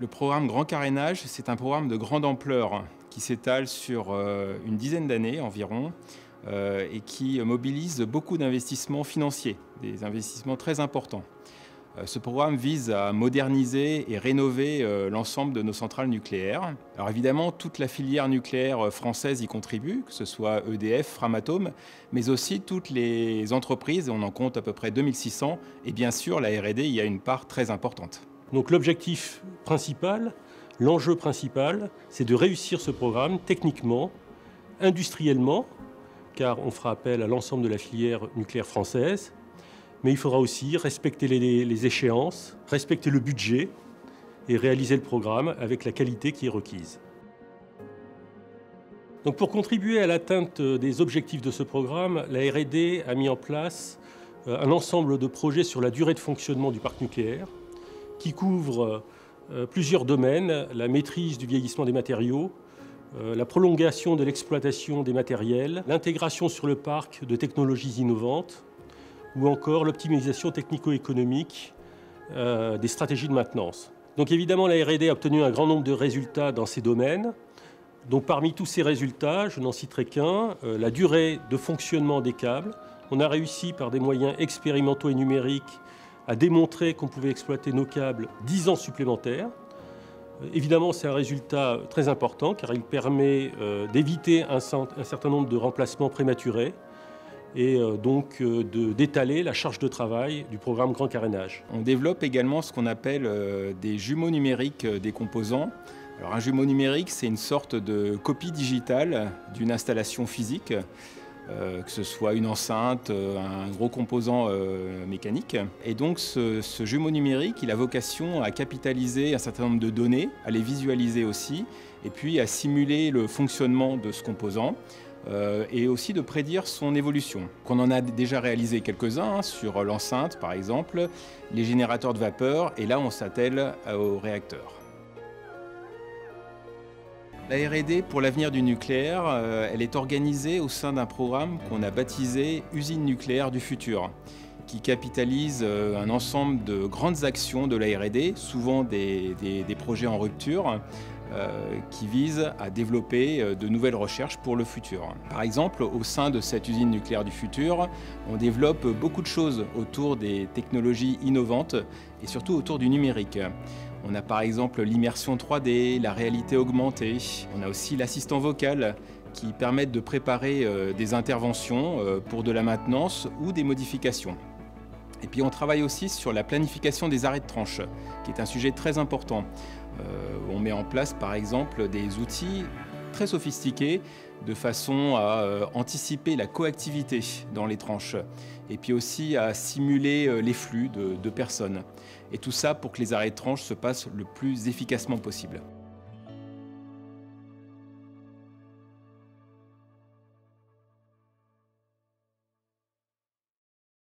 Le programme Grand Carénage, c'est un programme de grande ampleur qui s'étale sur une dizaine d'années environ et qui mobilise beaucoup d'investissements financiers, des investissements très importants. Ce programme vise à moderniser et rénover l'ensemble de nos centrales nucléaires. Alors évidemment, toute la filière nucléaire française y contribue, que ce soit EDF, Framatome, mais aussi toutes les entreprises, on en compte à peu près 2600, et bien sûr la R&D y a une part très importante. Donc l'objectif principal, l'enjeu principal, c'est de réussir ce programme techniquement, industriellement, car on fera appel à l'ensemble de la filière nucléaire française, mais il faudra aussi respecter les échéances, respecter le budget et réaliser le programme avec la qualité qui est requise. Donc pour contribuer à l'atteinte des objectifs de ce programme, la R&D a mis en place un ensemble de projets sur la durée de fonctionnement du parc nucléaire, qui couvre plusieurs domaines, la maîtrise du vieillissement des matériaux, la prolongation de l'exploitation des matériels, l'intégration sur le parc de technologies innovantes ou encore l'optimisation technico-économique des stratégies de maintenance. Donc évidemment, la R&D a obtenu un grand nombre de résultats dans ces domaines. Donc parmi tous ces résultats, je n'en citerai qu'un, la durée de fonctionnement des câbles. On a réussi par des moyens expérimentaux et numériques à démontrer qu'on pouvait exploiter nos câbles 10 ans supplémentaires. Évidemment, c'est un résultat très important car il permet d'éviter un certain nombre de remplacements prématurés et donc d'étaler la charge de travail du programme Grand Carénage. On développe également ce qu'on appelle des jumeaux numériques des composants. Alors, un jumeau numérique, c'est une sorte de copie digitale d'une installation physique, que ce soit une enceinte, un gros composant mécanique. Et donc ce jumeau numérique, il a vocation à capitaliser un certain nombre de données, à les visualiser aussi, et puis à simuler le fonctionnement de ce composant, et aussi de prédire son évolution. On en a déjà réalisé quelques-uns sur l'enceinte par exemple, les générateurs de vapeur, et là on s'attelle aux réacteurs. La R&D pour l'avenir du nucléaire, elle est organisée au sein d'un programme qu'on a baptisé Usine nucléaire du futur, qui capitalise un ensemble de grandes actions de la R&D, souvent des projets en rupture, qui visent à développer de nouvelles recherches pour le futur. Par exemple, au sein de cette usine nucléaire du futur, on développe beaucoup de choses autour des technologies innovantes et surtout autour du numérique. On a par exemple l'immersion 3D, la réalité augmentée. On a aussi l'assistant vocal qui permettent de préparer des interventions pour de la maintenance ou des modifications. Et puis on travaille aussi sur la planification des arrêts de tranche, qui est un sujet très important. On met en place par exemple des outils très sophistiqués de façon à anticiper la coactivité dans les tranches et puis aussi à simuler les flux de personnes. Et tout ça pour que les arrêts de tranche se passent le plus efficacement possible.